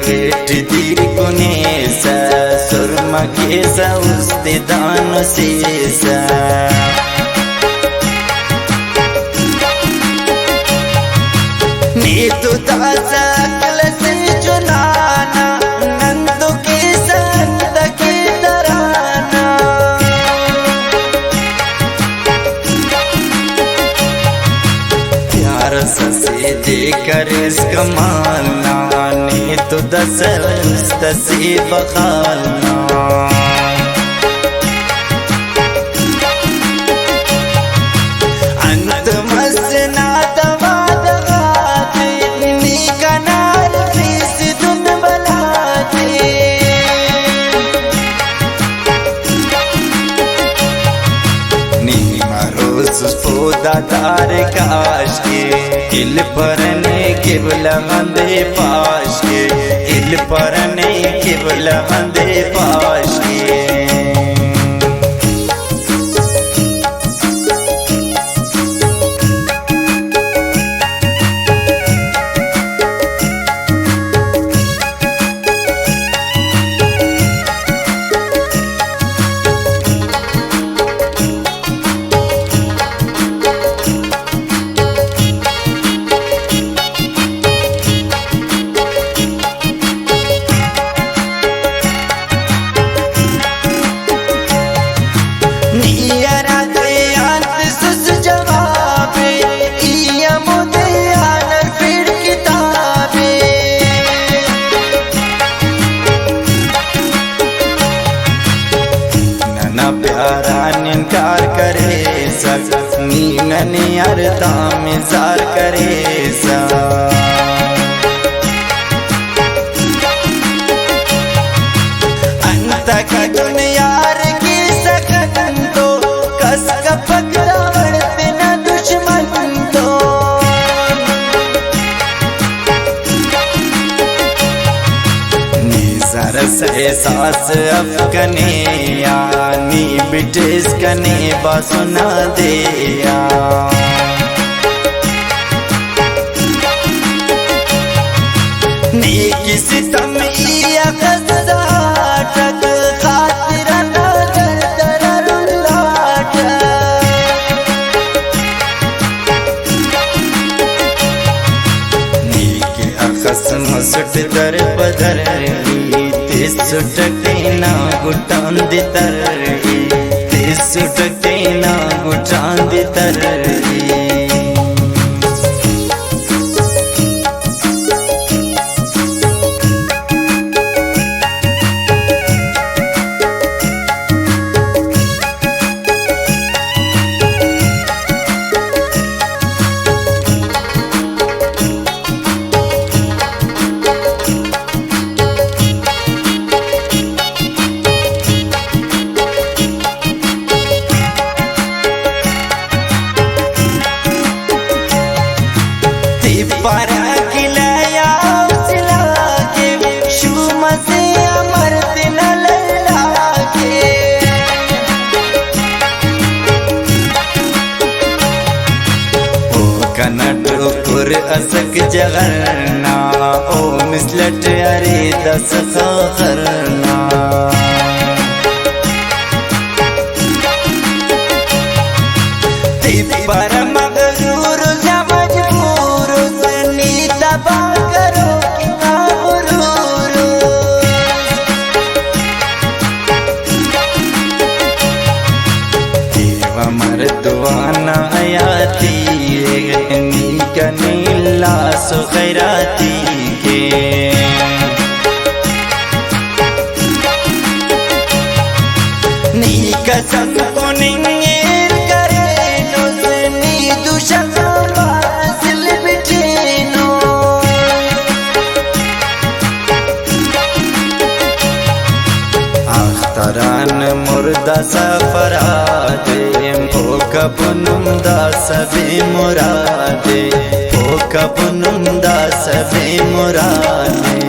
wait दी कुने सा सुरमा के सा उस्ते दान से सा नी तो दासा कल से चुनाना नंदो के संग के दराना प्यार से देकर इसका मालना नी तो दस से बखालना अंत मसना दवा दगाते नी कनार फीस दुन बलाते नी मारो सुस्पोदा तार काश के इल परने केवल हंदे पाश के इल परने केवल हंदे पाश के इनकार करे सक नीन अरता में जार करे सा अंत का दुनियार की सकन तो कस का पकड़ा बढ़ते न दुश्मन तो निजर से सास अफगने यानी बिटिस कने बासुना दिया नी किसी तम इया कसाटक खातिर नजर दररुलाट नी के अखस मसट दर बदर सुटके ना गुटान दी तरही सुटके ना गुटान दी तरही पारा किलाया उजला के शुम से अमृत न लला के ओ कनटुकुर असक जगरना ओ मिसलट अरे दस खरना पर मगरूर मजबूर दबा करो कि ना गुरूर देव मर्दवाना आयाती नी कनीला सुखैराती के नी कसम को निंगेर करे नो नी दुशा तरान मुर्दा सफरादे भोका बुनुंदा सबे मुरादे भोका बुनुंदा सबे मुरादे